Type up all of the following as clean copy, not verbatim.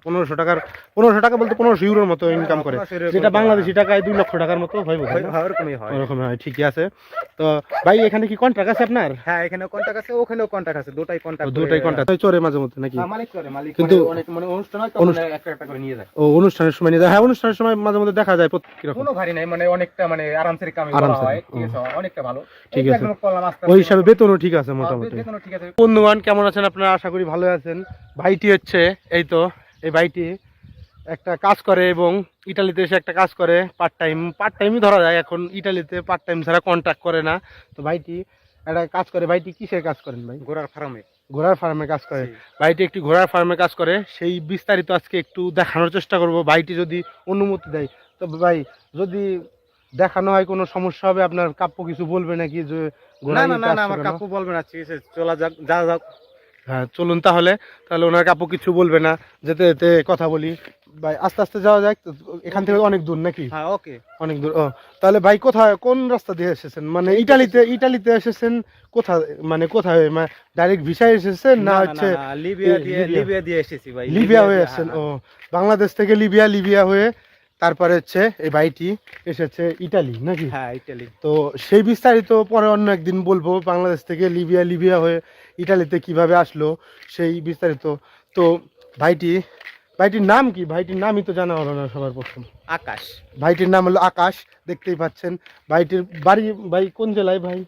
1500 টাকার 1500 টাকা বলতে 1500 ইউরোর মতো ইনকাম করে, যেটা বাংলাদেশি টাকায় 2 লক্ষ টাকার মতো হয় বোধ হয়। ওরকম হয়, ঠিকই আছে। তো ভাই এখানে কি কন্ট্রাক্ট আছে আপনার? হ্যাঁ, এখানে কন্ট্রাক্ট আছে, ওখানেও কন্ট্রাক্ট আছে, দুটাই কন্ট্রাক্ট। চড়ে মাঝে মধ্যে নাকি? মালিক করে, মালিক কিন্তু অনেক মানে অনুষ্ঠান হয় তো একটা একটা করে নিয়ে যায়। ও অনুষ্ঠানের সময় নিয়ে যায়। হ্যাঁ, অনুষ্ঠানের সময় মাঝে মধ্যে দেখা যায় কিরকম কোনো ভারী নাই, মানে অনেকটা মানে আরামসে কামে করা হয়, ঠিক আছে, অনেকটা ভালো, ঠিক আছে। একদম কলাম আস্তে ওই হিসাবে বেতনও ঠিক আছে মোটামুটি। বেতনও ঠিক আছে। বন্ধুগণ কেমন আছেন আপনারা? আশা করি ভালো আছেন। ভাইটি হচ্ছে এই তো, এই ভাইটি একটা কাজ করে এবং ইটালিতে এসে একটা কাজ করে পার্ট টাইমই ধরা যায় এখন। ইটালিতে পার্ট টাইম ছাড়া কন্ট্রাক্ট করে না। তো ভাইটি একটা কাজ করে। ভাইটি কিসের কাজ করেন ভাই? ঘোড়ার ফার্মে কাজ করে। ভাইটি একটি ঘোড়ার ফার্মে কাজ করে, সেই বিস্তারিত আজকে একটু দেখানোর চেষ্টা করব, ভাইটি যদি অনুমতি দেয়। তো ভাই যদি দেখানো হয় কোনো সমস্যা হবে? আপনার কাপ্য কিছু বলবে নাকি যে না না না না, আমার কাকু বলবে না, ঠিক আছে, চলা যাক, যা যাক। হ্যাঁ চলুন তাহলে ওনার কাপু কিছু বলবে না, যেতে যেতে কথা বলি। ভাই আস্তে আস্তে যাওয়া যায়, এখান থেকে অনেক দূর নাকি? হ্যাঁ, ওকে, অনেক দূর। ও তাহলে ভাই কোথায়, কোন রাস্তা দিয়ে এসেছেন? মানে ইটালিতে এসেছেন কোথায়? মানে কোথায়, মানে ডাইরেক্ট ভিসায় এসেছেন না হচ্ছে লিবিয়া দিয়ে এসেছি ভাই। লিবিয়া হয়ে এসেছেন? ও বাংলাদেশ থেকে লিবিয়া হয়ে তারপরে হচ্ছে এই ভাইটি এসেছে ইটালি নাকি? হ্যাঁ, ইটালি। তো সেই বিস্তারিত পরে অন্য একদিন বলবো, বাংলাদেশ থেকে লিবিয়া হয়ে ইটালিতে কিভাবে আসলো সেই বিস্তারিত। তো ভাইটির নাম কি? ভাইটির নামই তো জানা হলো না সবার প্রথম। আকাশ। ভাইটির নাম হলো আকাশ, দেখতেই পাচ্ছেন। ভাইটির বাড়ি ভাই কোন জেলায় ভাই?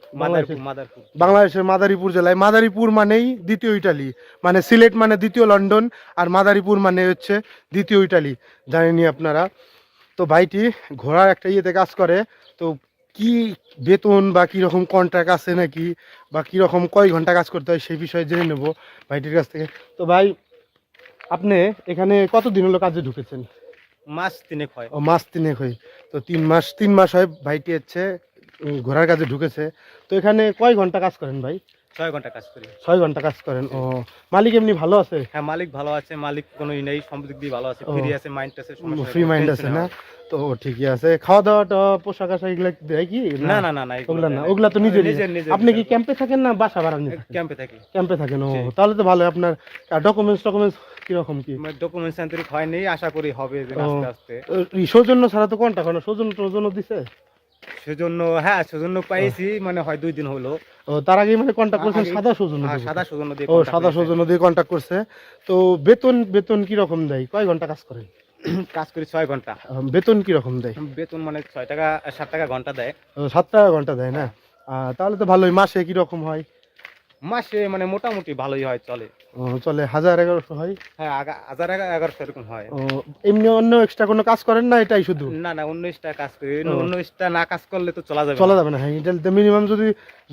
বাংলাদেশের মাদারীপুর জেলায়। মাদারীপুর মানেই দ্বিতীয় ইটালি, মানে সিলেট মানে দ্বিতীয় লন্ডন, আর মাদারীপুর মানে হচ্ছে দ্বিতীয় ইটালি, জানেননি আপনারা। তো ভাইটি ঘোড়ার একটা ইয়েতে কাজ করে। তো কি বেতন বা কীরকম কন্ট্রাক্ট আছে নাকি, বা কীরকম কয় ঘন্টা কাজ করতে হয় সেই বিষয়ে জেনে নেব ভাইটির কাছ থেকে। তো ভাই আপনি এখানে কতদিন হলো কাজে ঢুকেছেন? মাস 3 হয়। ও মাস 3 হয়। তো 3 মাস হয় ভাইটি হচ্ছে ঘোড়ার কাজে ঢুকেছে। তো এখানে কয় ঘন্টা কাজ করেন ভাই? 6 ঘন্টা কাজ করি। 6 ঘন্টা কাজ করেন। ও মালিক এমনি ভালো আছে? হ্যাঁ, মালিক ভালো আছে, মালিক কোনো নেই, সম্পত্তি দিয়ে ভালো আছে, ফ্রি আছে, মাইন্ড আছে, ফ্রি মাইন্ড আছে না? তো ঠিকই আছে। খাওয়া দাওয়াটা পোশাক আশাক এগুলা দেয় কি? না না না না, ওগুলা তো নিজের। আপনি কি ক্যাম্পে থাকেন না বাসা ভাড়া নিয়ে? ক্যাম্পে থাকেন। ও তাহলে তো ভালো। আপনার ডকুমেন্টস কিরকম কি? ডকুমেন্টস আন্তরিক হয়নি, আশা করি হবে আস্তে আস্তে। সৌজন্য ছাড়া তো কন্টাক্ট হয় না। সৌজন্য দিছে? সেজন্য হ্যাঁ, সেজন্য পাইছি, মানে হয় 2 দিন হলো। ও তার আগে মানে কন্টাক্ট করছেন সাদা সৌজন্য? সাদা সৌজন্য দিয়ে। ও সাদা সৌজন্য দিয়ে কন্টাক্ট করছে। তো বেতন কি রকম দেয়? কয় ঘন্টা কাজ করেন? কাজ করি 6 ঘন্টা। বেতন কি রকম দেয়? বেতন মানে 6 টাকা 7 টাকা ঘন্টা দেয়। 7 টাকা ঘন্টা দেয় না? তাহলে তো ভালোই। মাসে কি রকম হয়? মাসে মানে মোটামুটি ভালোই হয়, চলে। চলে 1000-1100 হয়? হ্যাঁ, 1000-1100 এরকম হয়। এমনি অন্য এক্সট্রা কোনো কাজ করেন না এটাই শুধু? না না, 19টা কাজ করি। 19টা না কাজ করলে তো চলা যাবে না। হ্যাঁ, এটাতে মিনিমাম যদি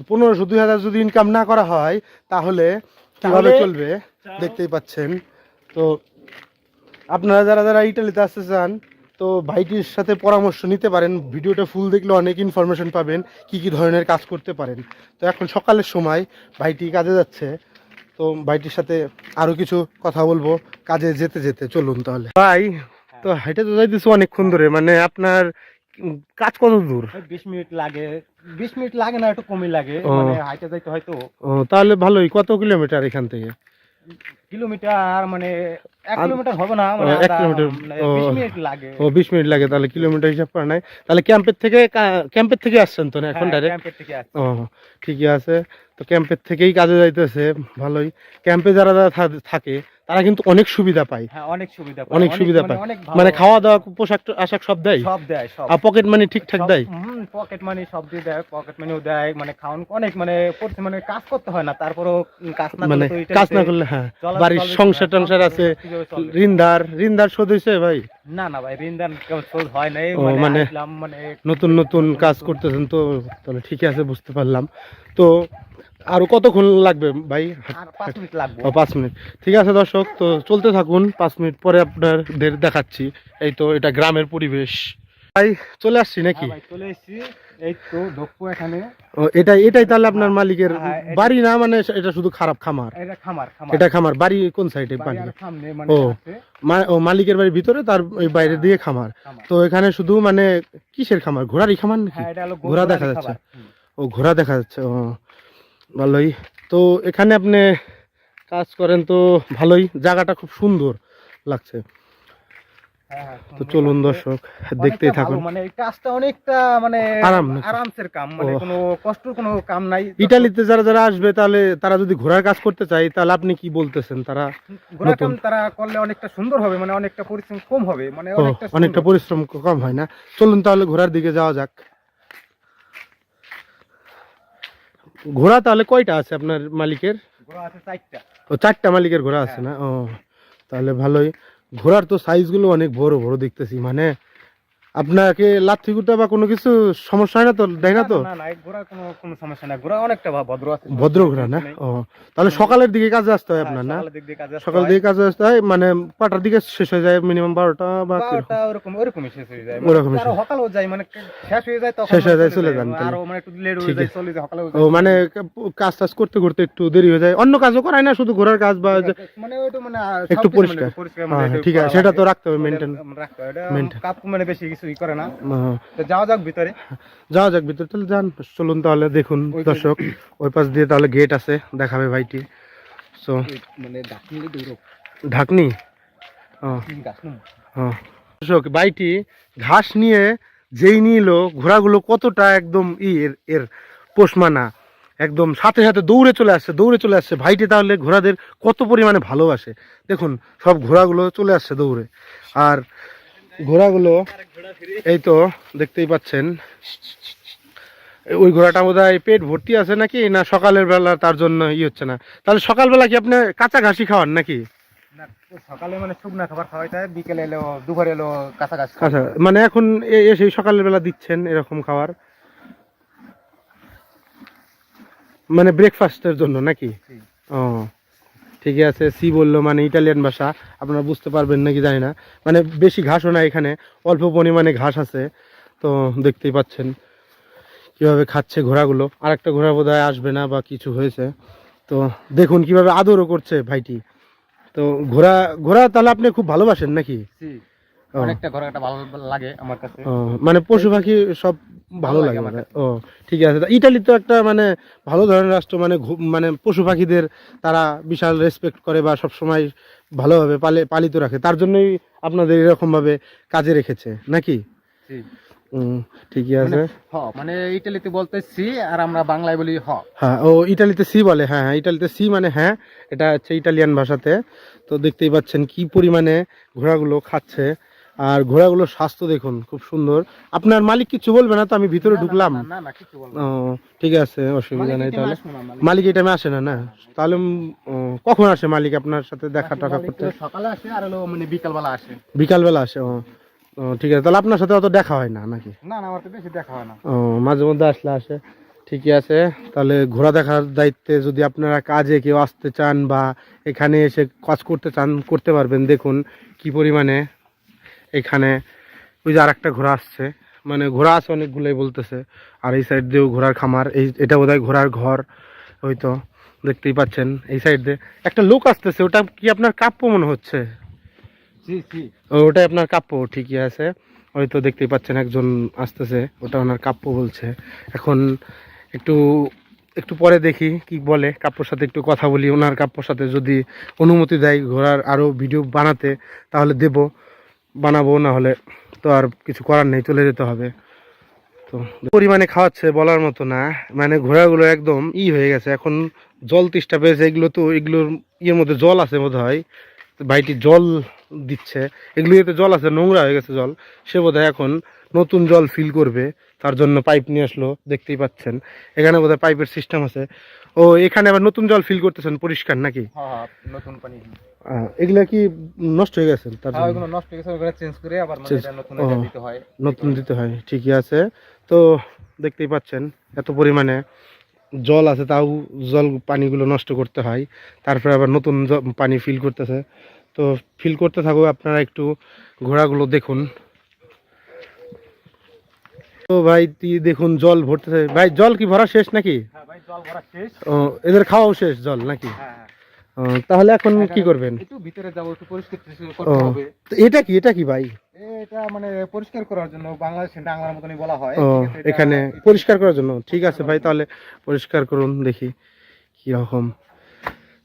1500-2000 যদি ইনকাম না করা হয় তাহলে কিভাবে চলবে দেখতেই পাচ্ছেন। তো আপনারা যারা ইটালিতে আসতে চান তো ভাইটির সাথে পরামর্শ নিতে পারেন। ভিডিওটা ফুল দেখলে অনেক ইনফরমেশন পাবেন কি ধরনের কাজ করতে পারেন। তো এখন সকালের সময় ভাইটি কাজে যাচ্ছে। তো ভাইটির সাথে আরো কিছু কথা বলবো কাজে যেতে যেতে। চলুন তাহলে ভাই। তো হাইটে তো যাইতেছি অনেকক্ষণ ধরে, মানে আপনার কাজ কত দূর? 20 মিনিট লাগে। 20 মিনিট লাগে না, একটু কমই লাগে, মানে হাইটে যাইতে হয়তো। তাহলে ভালোই। কত কিলোমিটার এখান থেকে? কিলোমিটার মানে 1 কিলোমিটার হবে না, মানে 1 কিলোমিটার। 20 মিনিট লাগে। 20 মিনিট লাগে। তাহলে কিলোমিটার হিসাব করা নাই। তাহলে ক্যাম্পের থেকে আসছেন তো না এখন ডাইরেক্ট? ক্যাম্পের থেকে আসছি। ঠিকই আছে। তো ক্যাম্পের থেকেই কাজে যাইতেছে, ভালোই। ক্যাম্পে যারা থাকে তারা কিন্তু অনেক সুবিধা পায়। হ্যাঁ, অনেক সুবিধা পায়। মানে খাওয়া দাওয়া পোশাক আশাক সব দেয়? সব দেয়, সব। আর পকেট মানি ঠিকঠাক দেয়? পকেট মানি সব দিয়ে দেয়, পকেট মানিও দেয়, মানে খাওয়ান অনেক, মানে মানে কাজ করতে হয় না, তারপরও কাজ না করলে হ্যাঁ বাড়ির সংসার টংসার আছে। ঋণদার শোধ হয়েছে ভাই? না না ভাই, ঋণদার শোধ হয় নাই, মানে নতুন কাজ করতেছেন তো, তাহলে ঠিকই আছে, বুঝতে পারলাম। তো আরো কতক্ষণ লাগবে ভাই? 5 মিনিট লাগবে। 5 মিনিট। ঠিক আছে দর্শক, তো চলতে থাকুন। 5 মিনিট পরে আপনাদের দেখাচ্ছি। এই তো এটা গ্রামের পরিবেশ। ভাই চলে আসছি নাকি? চলে এসেছি, এই তো ঢুকবো এখানে। এটাই তাহলে আপনার মালিকের বাড়ি না? মানে এটা শুধু খামার? এটা খামার। বাড়ি কোন সাইডে? ও মালিকের বাড়ির ভিতরে, তার ওই বাইরে দিয়ে খামার। তো এখানে শুধু মানে কিসের খামার? ঘোড়ারই খামার নাকি? ঘোড়া দেখা যাচ্ছে। ঘোড়া দেখা যাচ্ছে। ভালোই। তো এখানে আপনি কাজ করেন তো ভালোই। জায়গাটা খুব সুন্দর, লাগছে। হ্যাঁ, তো চলুন দর্শক দেখতেই অনেকটা থাকুন। ভালো, মানে এই কাজটা অনেকটা মানে আরাম নাকি? আরামসের কাম, মানে ও। কোনো কষ্টের কোনো কাম নাই। ইটালিতে যারা যারা আসবে তাহলে তারা যদি ঘোড়ার কাজ করতে চায় তাহলে আপনি কি বলতেছেন, তারা ঘোড়ার নতুন কাম তারা করলে অনেকটা সুন্দর হবে, মানে অনেকটা পরিশ্রম কম হবে, মানে ও অনেকটা অনেকটা সুন্দর। পরিশ্রম কম হয় না? চলুন তাহলে ঘোড়ার দিকে যাওয়া যাক। ঘোড়া তাহলে কয়টা আছে আপনার মালিকের? ঘোড়া আছে 4টা। ও 4টা মালিকের ঘোড়া আছে হ্যাঁ। না? ও তাহলে ভালোই। ঘোড়ার তো সাইজগুলো অনেক বড় বড় দেখতেছি, মানে আপনাকে লাথি গুটা বা কোনো কিছু সমস্যা হয় না তো, দেয় না তো? না না, এই ঘোড়ার কোনো কোনো সমস্যা নাই, ঘোড়া অনেকটা ভদ্র আছে। ভদ্র ঘোড়া না? ও তাহলে সকালের দিকে কাজে আসতে হয় আপনার না? সকালের দিক দিয়ে কাজে আসতে সকাল হয়। দিকে কাজে আসতে হয়, মানে কটার দিকে শেষ হয়ে যায়? মিনিমাম 12টা বা কিরকম? 12টা ওরকমই শেষ হয়ে যায়, ওরকমই আরো শেষ। সকালেও যায়, মানে শেষ হয়ে যায় তখন শেষ হয়ে যায়, চলে চলে যায়। যান তাহলে। আরো মানে একটু লেট হয়ে ঠিক যায়, আছে। চলে যায়, সকালেও ও যায়। মানে কাজ টাজ করতে করতে একটু দেরি হয়ে যায়, অন্য কাজও করায় না, শুধু ঘোড়ার কাজ বা যে মানে ওইটা মানে একটু সবকিছু পরিষ্কার। মানে পরিষ্কার হ্যাঁ, মানে ঠিক আছে, করা সেটা লাগে। তো রাখতে হবে, মেনটেন। রাখতে হয়, এটা maintain। কাপ মানে বেশি কিছুই করে না। তো যাওয়া যাক ভিতরে। যাওয়া যাক ভিতরে, তাহলে যান। চলুন তাহলে দেখুন ওই দর্শক, ওই পাশ দিয়ে তাহলে গেট আছে, দেখাবে ভাইটি। সো মানে ডাকলে দৌড়ো, ঢাকনি। ও গাছ না। ও দর্শক ভাইটি ঘাস নিয়ে যেই নিল, ঘোড়াগুলো কতটা একদম এর এর পোষমানা, একদম সাথে সাথে দৌড়ে চলে আসছে, দৌড়ে চলে আসছে ভাইটি। তাহলে ঘোড়াদের কত পরিমাণে ভালোবাসে দেখুন, সব ঘোড়াগুলো চলে আসছে দৌড়ে। আর ঘোড়াগুলো এই তো দেখতেই পাচ্ছেন, ওই ঘোড়াটা বোধহয় পেট ভর্তি আছে নাকি, না সকালের বেলা তার জন্য হচ্ছে না? তাহলে সকালবেলা কি আপনি কাঁচা ঘাসি খাওয়ান নাকি? না, সকালে মানে শুকনা খাবার খাওয়াইতে হয়, বিকেলে এলো দুপুরে এলো কাছাকাছি। কাঁচা মানে এখন এসে সকালের বেলা দিচ্ছেন এরকম খাবার, মানে ব্রেকফাস্টের জন্য নাকি? ও ঠিকই আছে। সি বললো মানে ইটালিয়ান ভাষা, আপনারা বুঝতে পারবেন নাকি জানি না। মানে বেশি ঘাসও না এখানে, অল্প পরিমাণে ঘাস আছে। তো দেখতেই পাচ্ছেন কিভাবে খাচ্ছে ঘোড়াগুলো। আর একটা ঘোড়া বোধহয় আসবে না বা কিছু হয়েছে, তো দেখুন কিভাবে আদরও করছে ভাইটি। তো ঘোড়া ঘোড়া তাহলে আপনি খুব ভালোবাসেন নাকি? ও, অনেকটা ঘোড়াটা ভালো লাগে আমার কাছে। ও মানে পশু পাখি সব ভালো লাগে আমার মানে? কাছে। ও ঠিক আছে। তা ইটালি তো একটা মানে ভালো ধরনের রাষ্ট্র, মানে মানে পশু পাখিদের তারা বিশাল রেসপেক্ট করে বা সব সময় ভালোভাবে পালিত রাখে, তার জন্যই আপনাদের এরকম ভাবে কাজে রেখেছে নাকি? ঠিকই আছে। মানে ইটালিতে বলতে সি, আর আমরা বাংলায় বলি হ। হ্যাঁ, ও ইটালিতে সি বলে। হ্যাঁ হ্যাঁ, ইটালিতে সি মানে হ্যাঁ, এটা হচ্ছে ইটালিয়ান ভাষাতে। তো দেখতেই পাচ্ছেন কি পরিমাণে ঘোড়াগুলো খাচ্ছে। আর ঘোড়াগুলোর স্বাস্থ্য দেখুন, খুব সুন্দর। আপনার মালিক কিছু বলবে না তো? আমি ভিতরে ঢুকলাম। না না, কিছু বলবো ও ঠিক আছে, অসুবিধা নেই। তাহলে না। মালিক এই টাইমে আসে না? না তাহলে কখন আসে মালিক আপনার সাথে দেখা টাকা করতে? সকালে আসে, আর হলো মানে বিকালবেলা আসে। বিকালবেলা আসে। ও ও ঠিক আছে, তাহলে আপনার সাথে অত দেখা হয় না নাকি? না না, আমার তো বেশি দেখা হয় না। ও মাঝে মধ্যে আসলে আসে। ঠিকই আছে। তাহলে ঘোড়া দেখার দায়িত্বে যদি আপনারা কাজে কেউ আসতে চান বা এখানে এসে কাজ করতে চান, করতে পারবেন। দেখুন কি পরিমাণে এখানে, ওই যে আর একটা ঘোড়া আসছে, মানে ঘোড়া আছে অনেকগুলোই বলতেছে। আর এই সাইড দিয়েও ঘোড়ার খামার, এটা বোধহয় ঘোড়ার ঘর। ওই তো দেখতেই পাচ্ছেন এই সাইড দিয়ে একটা লোক আসতেছে, ওটা কি আপনার কাপ্য মনে হচ্ছে? ওটাই আপনার কাপ্য, ঠিকই আছে। ওই তো দেখতেই পাচ্ছেন একজন আসতেছে, ওটা ওনার কাপ্য বলছে। এখন একটু একটু পরে দেখি কি বলে, কাপ্যর সাথে একটু কথা বলি। ওনার কাপ্যর সাথে যদি অনুমতি দেয় ঘোড়ার আরও ভিডিও বানাতে, তাহলে বানাবো, না হলে তো আর কিছু করার নেই, চলে যেতে হবে। তো পরিমাণে খাওয়াচ্ছে বলার মতো না, মানে ঘোড়াগুলো একদম হয়ে গেছে এখন, জল তেষ্টা পেয়েছে। এগুলোর ইয়ের মধ্যে জল আছে বোধ হয়, ভাইটি জল দিচ্ছে। এগুলোতে জল আছে, নোংরা হয়ে গেছে জল। সে বোধহয় এখন নতুন জল ফিল করবে, তার জন্য পাইপ নিয়ে আসলো। দেখতেই পাচ্ছেন এখানে বোধহয় পাইপের সিস্টেম আছে। ও এখানে আবার নতুন জল ফিল করতেছেন, পরিষ্কার নাকি? নতুন পানি। এগুলা কি নষ্ট হয়ে গেছে? তার জন্য ওইগুলো নষ্ট হয়ে গেছে, ওইগুলো চেঞ্জ করে আবার মানে এটা নতুন এটা দিতে হয়। নতুন দিতে হয়, ঠিকই আছে। তো দেখতেই পাচ্ছেন এত পরিমাণে জল আছে, তাও পানিগুলো নষ্ট করতে হয়, তারপরে আবার নতুন পানি ফিল করতেছে। তো ফিল করতে থাকো আপনারা, একটু ঘোড়াগুলো দেখুন। তো ভাই দেখুন জল ভরতেছে। ভাই জল কি ভরা শেষ নাকি? হ্যাঁ ভাই, জল ভরা শেষ। ও এদের খাওয়াও শেষ জল নাকি? হ্যাঁ। তাহলে এখন কি করবেন? একটু ভিতরে যাব, একটু পরিষ্কার ও করতে হবে। তো এটা কি ভাই? এটা মানে পরিষ্কার করার জন্য, বাংলাদেশে ডাঙ্গার মতনই বলা হয়। ও ঠিক আছে, এটা এখানে পরিষ্কার করার জন্য, ঠিক আছে ভাই, তাহলে পরিষ্কার করুন দেখি কি রকম।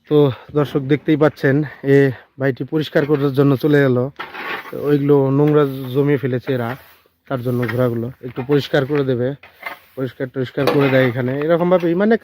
তো দর্শক দেখতেই পাচ্ছেন এ ভাইটি পরিষ্কার করার জন্য চলে গেল। তো ওইগুলো নোংরা জমিয়ে ফেলেছে এরা, তার জন্য ঘোড়াগুলো একটু পরিষ্কার করে দেবে, পরিষ্কার টরিষ্কার করে দেয় এখানে এরকম ভাবে। মানে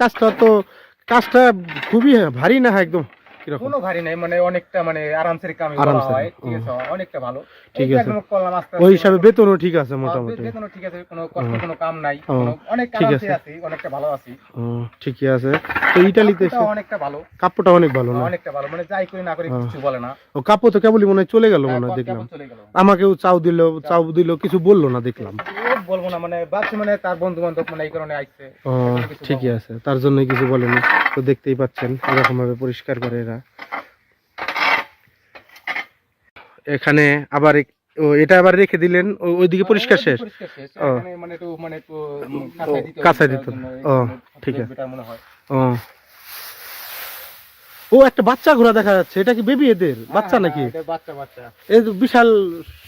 কাজটা খুবই ভারী না, একদম কিরকম কোনো ভারী নাই, মানে অনেকটা মানে আরামসে কাম করা আরামসে, হয়, ঠিক আছে, অনেকটা ভালো, ঠিক এই আছে। একদম করলাম আস্তে ওই আস্তে, হিসাবে বেতনও ঠিক আছে মোটামুটি। বেতনও ঠিক আছে, কোনো কষ্ট কোনো কাম নাই, ও, অনেক ঠিক আরামসে আছে। আছি, অনেকটা ভালো আছি। ও, ঠিকই আছে। তো ইটালিতে কাপড়টাও অনেকটা ভালো, কাপড়টা অনেক ভালো না? অনেকটা ভালো, মানে যাই করি না করি কিছু বলে না। ও, কাপড় তো কেবলই মনে হয় চলে গেল, মনে হয় হ্যাঁ, দেখলাম। কেমন চলে গেল, আমাকেও চাউ দিল কিছু বললো না দেখলাম। ও বলবো না, মানে ভাবছি মানে তার বন্ধু বান্ধব মানে এই কারণে আইছে। ও, ঠিকই আছে, তার জন্যই কিছু বলেনি। তো দেখতেই পাচ্ছেন এরকম ভাবে পরিষ্কার করে এরা। এখানে আবার এটা আবার রেখে দিলেন, ওইদিকে পরিষ্কার শেষ? ও, মানে একটু কাঁচাই দিতে হবে। ও, ঠিক আছে। মনে হয়। ও, ও, একটা বাচ্চা ঘোড়া দেখা যাচ্ছে, এটা কি বেবি এদের বাচ্চা নাকি? এটা বাচ্চা এই তো বিশাল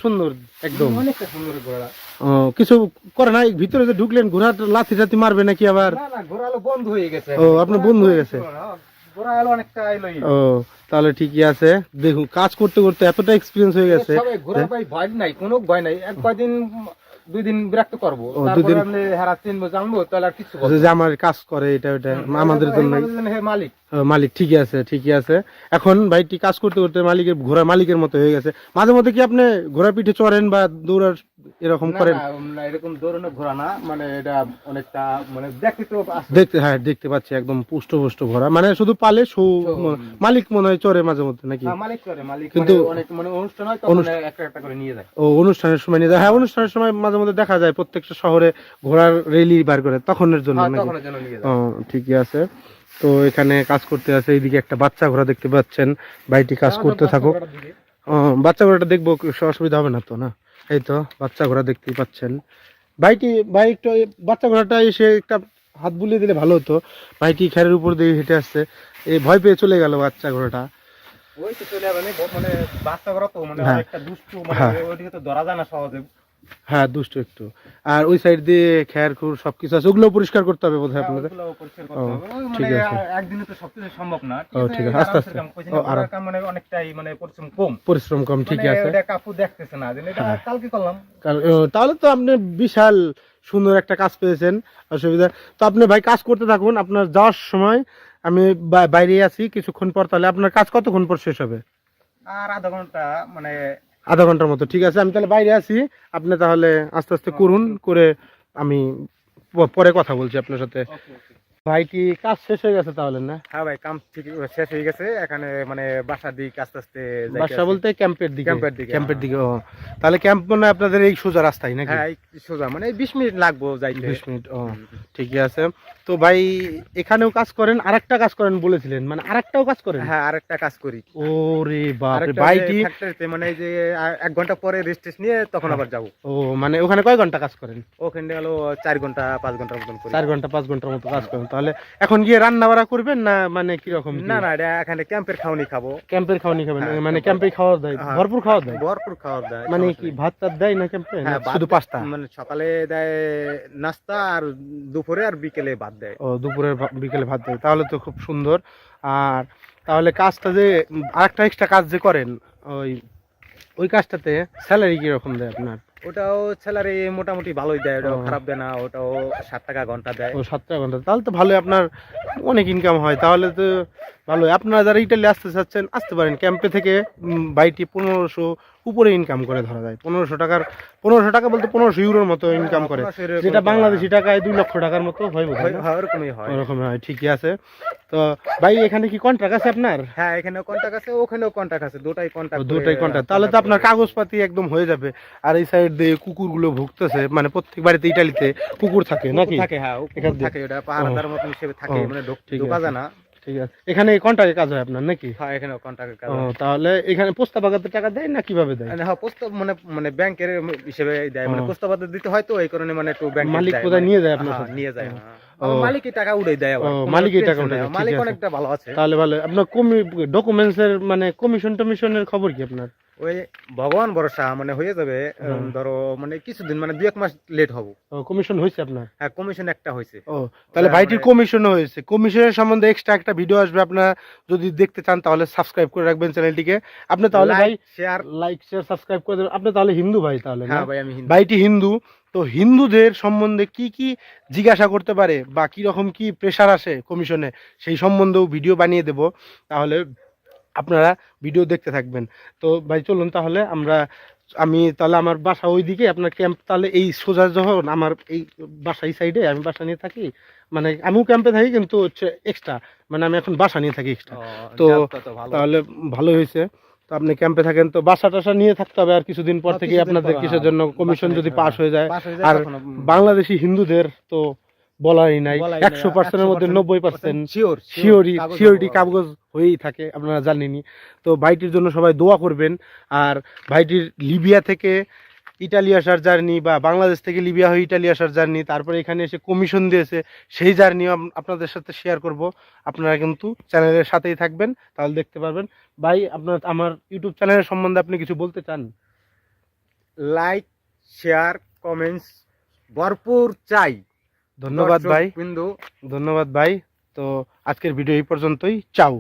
সুন্দর একদম। অনেকটা সুন্দর ঘোড়া। ও, কিছু করে না, ভিতরে যে ঢুকলেন ঘোড়া লাথি টাথি মারবে নাকি আবার? না ঘোড়া আলো বন্ধ হয়ে গেছে। ও, আপনার বন্ধ হয়ে গেছে? ঘোড়া আলো অনেকটা আইলোই। ও, তাহলে ঠিকই আছে। দেখুন কাজ করতে করতে এতটা এক্সপিরিয়েন্স হয়ে গেছে। সবাই ঘোড়া ভাই ভয় নাই, কোনো ভয় নাই, এক কয়দিন 2 দিন বিরক্ত করবো, ও, তারপরে 2 দিন আমি হারা চিনবো জানবো, তাহলে আর কিছু বলবো যে আমার কাজ করে এটা ওটা আমাদের জন্য। হে মালিক। মালিক ঠিকই আছে, ঠিকই আছে। এখন ভাইটি কাজ করতে করতে ঘোড়া মালিকের মতো হয়ে গেছে। মাঝে মধ্যে কি আপনি ঘোড়া পিঠে চড়েন বা দৌড়ার এরকম করেন? না এরকম দৌড়ানো ঘোড়া না, মানে এটা অনেকটা মানে দেখতে পাচ্ছি একদম পুষ্ট ঘোড়া, মানে শুধু পালে মালিক মনে হয় চড়ে মাঝে মধ্যে নাকি? মালিক করে, মালিক কিন্তু মানে অনেক মানে অনুষ্ঠান হয় তখন একটা একটা করে নিয়ে যায়। ও, অনুষ্ঠানের সময় নিয়ে যায়? হ্যাঁ, অনুষ্ঠানের সময় মাঝে মধ্যে দেখা যায় প্রত্যেকটা শহরে ঘোড়ার রেলি বার করে, তখনের জন্য নাকি? তখনের জন্য নিয়ে যায়। ও, ঠিকই আছে। তো এখানে কাজ করতে আছে, এইদিকে একটা বাচ্চা ঘোড়া দেখতে পাচ্ছেন। ভাইটি কাজ করতে থাকুক। ও, বাচ্চা ঘোড়াটা দেখবো, অসুবিধা হবে না তো? না, এই তো বাচ্চা ঘোড়া দেখতেই পাচ্ছেন। ভাই একটু বাচ্চা ঘোড়াটা এসে একটা হাত বুলিয়ে দিলে ভালো হতো। ভাইটি খেরের উপর দিয়ে হেঁটে আসছে, এই ভয় পেয়ে চলে গেল বাচ্চা ঘোড়াটা। ওই তো চলে যাবে, মানে বাচ্চা ঘোড়া তো মানে হ্যাঁ। অনেকটা দুষ্টু, মানে হ্যাঁ। ওইদিকে তো ধরা যায় না সহজে। হ্যাঁ, দুষ্ট একটু। আর ওই সাইড দিয়ে খেয়ার খুর সবকিছু আছে, ওগুলো পরিষ্কার করতে হবে বোধহয় আপনাদের। ওগুলো পরিষ্কার করতে হবে। ওই ঠিক মানে আছে। একদিনে তো সবকিছু সম্ভব না, ও, ঠিক আছে, আস্তে আস্তে। ঘোড়ার কাম মানে অনেকটাই মানে পরিশ্রম কম, ঠিক মানে আছে। ওটা কাপু দেখতেছে না যে এটা কালকে করলাম। তাহলে তো আপনি বিশাল সুন্দর একটা কাজ পেয়েছেন, অসুবিধা। তো আপনি ভাই কাজ করতে থাকুন, আপনার যাওয়ার সময় আমি বাইরে আছি কিছুক্ষণ পর, তাহলে আপনার কাজ কতক্ষণ পর শেষ হবে? আর আধা ঘন্টা, মানে আধা ঘন্টার মতো, ঠিক আছে। আমি তাহলে বাইরে আছি, আপনি তাহলে আস্তে আস্তে করুন, করে আমি পরে কথা বলছি আপনার সাথে। ভাই কি কাজ শেষ হয়ে গেছে তাহলে? না, হ্যাঁ ভাই, কাম ঠিক শেষ হয়ে গেছে। এখানে মানে বাসার দিকে আস্তে আস্তে বাসা বলতে ক্যাম্পের দিকে? ক্যাম্পের দিকে। ও, তাহলে ক্যাম্প মানে আপনাদের এই সোজা রাস্তায় নাকি? হ্যাঁ, সোজা মানে 20 মিনিট লাগবো যাইতে। 20 মিনিট। ও, ঠিকই আছে। তো ভাই এখানেও কাজ করেন, আরেকটা কাজ করেন বলেছিলেন, মানে আরেকটাও কাজ করেন? হ্যাঁ, আরেকটা কাজ করি। ওরে বাপ রে, ভাইটি ফ্যাক্টরিতে মানে এই যে 1 ঘন্টা পরে রেস্ট নিয়ে তখন আবার যাবো। ও, মানে ওখানে কয় ঘন্টা কাজ করেন? ওখানে গেল 4 ঘন্টা 5 ঘন্টার মতন করি। 4 ঘন্টা 5 ঘন্টার মতো কাজ করেন। তাহলে এখন গিয়ে রান্না বাড়া করবেন না, মানে কিরকম? না এটা এখানে ক্যাম্পের খাওয়ানি খাবো। ক্যাম্পের খাওয়ানি খাবেন? হ্যাঁ, মানে ক্যাম্পে খাওয়া দেয়, ভরপুর খাওয়া দেয়? ভরপুর খাওয়া দেয়। মানে কি ভাত টাত দেয় না ক্যাম্পে? হ্যাঁ, শুধু পাস্তা? মানে সকালে দেয় নাস্তা, আর দুপুরে আর বিকেলে ভাত দেয়। ও, দুপুরে বিকেলে ভাত দেয়, তাহলে তো খুব সুন্দর। আর তাহলে কাজটা যে আরেকটা এক্সট্রা কাজ যে করেন, ওই কাজটাতে স্যালারি কিরকম দেয় আপনার? ওটাও স্যালারি মোটামুটি ভালোই দেয়, ওটাও খারাপ দেয় না, ওটাও 7 টাকা ঘন্টা দেয়। ও, 7 টাকা ঘন্টা, তাহলে তো ভালোই, আপনার অনেক ইনকাম হয় তাহলে তো ভালোই। আপনারা যারা ইটালি আসতে চাচ্ছেন আসতে পারেন, ক্যাম্পে থেকে বাইটি 1500 উপরে ইনকাম করে ধরা যায়। 1500 টাকা বলতে 1500 ইউরোর মতো ইনকাম করে, যেটা বাংলাদেশি টাকায় 2 লক্ষ টাকার মতো হয় বোধ হয়। ওরকমই হয়। ওরকম হয়, ঠিকই আছে। তো ভাই এখানে কি কন্ট্রাক্ট আছে আপনার? হ্যাঁ, এখানেও কন্টাক্ট আছে, ওখানেও কন্টাক্ট আছে, দুটাই কন্ট্রাক্ট। তাহলে তো আপনার কাগজপাতি একদম হয়ে যাবে। আর এই সাইড দিয়ে কুকুরগুলো ভুগতেছে, মানে প্রত্যেক বাড়িতে ইটালিতে কুকুর থাকে নাকি? থাকে, হ্যাঁ কুকুর থাকে, ওটা পাহারাদার মতন হিসেবে থাকে, মানে ঢোকা যায় না। ঠিক আছে, এখানে কন্ট্রাক্টে কাজ হয় আপনার নাকি? হ্যাঁ, এখানেও কন্টাক্টের কাজ। ও, তাহলে এখানে প্রস্তাবাগাতে টাকা দেয় না কিভাবে দেয়? হ্যাঁ, প্রস্তাব মানে ব্যাংকের হিসেবে দেয়, মানে প্রস্তাবাদ দিতে হয় তো এই কারণে, মানে একটু ব্যাংক মালিক কোথায় নিয়ে যায় আপনার সাথে? নিয়ে যায়। মালিকই টাকা উড়ে দেয় আবার। মালিকই টাকা উঠে দেয়, মালিক অনেকটা ভালো আছে। তাহলে ভালো। আপনার ডকুমেন্টস এর মানে কমিশনের খবর কি আপনার? ওই ভগবান ভরসা মানে হয়ে যাবে, ধরো মানে কিছুদিন মানে 2-1 মাস লেট হবো। কমিশন হয়েছে আপনার? হ্যাঁ, কমিশন একটা হয়েছে। ও তাহলে ভাইটির কমিশনও হয়েছে। কমিশনের সম্বন্ধে এক্সট্রা একটা ভিডিও আসবে, আপনারা যদি দেখতে চান তাহলে সাবস্ক্রাইব করে রাখবেন চ্যানেলটিকে। আপনি তাহলে ভাই লাইক শেয়ার সাবস্ক্রাইব করে দেবেন। আপনি তাহলে হিন্দু ভাই তাহলে? হ্যাঁ ভাই, আমি হিন্দু। ভাইটি হিন্দু। তো হিন্দুদের সম্বন্ধে কি কি জিজ্ঞাসা করতে পারে বা কি রকম কি প্রেশার আসে কমিশনে, সেই সম্বন্ধেও ভিডিও বানিয়ে দেব, তাহলে আপনারা ভিডিও দেখতে থাকবেন। তো ভাই চলুন তাহলে আমি তাহলে আমার বাসা ওইদিকে, আপনার ক্যাম্প তাহলে এই সোজা, যখন আমার এই বাসা এই সাইডে, আমি বাসা নিয়ে থাকি, মানে আমিও ক্যাম্পে থাকি কিন্তু হচ্ছে এক্সট্রা, মানে আমি এখন বাসা নিয়ে থাকি এক্সট্রা। তো তাহলে ভালো হয়েছে। তো আপনি ক্যাম্পে থাকেন, তো বাসা টাসা নিয়ে থাকতে হবে আর কিছুদিন পর থেকে আপনাদের, কিসের জন্য কমিশন যদি পাস হয়ে যায়। আর বাংলাদেশি হিন্দুদের তো বলারই নাই, 100%-এর মধ্যে 90% সিওরিটি কাগজ হয়েই থাকে, আপনারা জানেনই। তো ভাইটির জন্য সবাই দোয়া করবেন। আর ভাইটির লিবিয়া থেকে ইটালি আসার জার্নি, বা বাংলাদেশ থেকে লিবিয়া হয়ে ইটালি আসার জার্নি, তারপরে এখানে এসে কমিশন দিয়েছে, সেই জার্নিও আপনাদের সাথে শেয়ার করব। আপনারা কিন্তু চ্যানেলের সাথেই থাকবেন, তাহলে দেখতে পারবেন। ভাই আমার ইউটিউব চ্যানেলের সম্বন্ধে আপনি কিছু বলতে চান? লাইক শেয়ার কমেন্টস ভরপুর চাই। ধন্যবাদ ভাই, ধন্যবাদ ভাই। তো আজকের ভিডিও এই পর্যন্তই। চাও।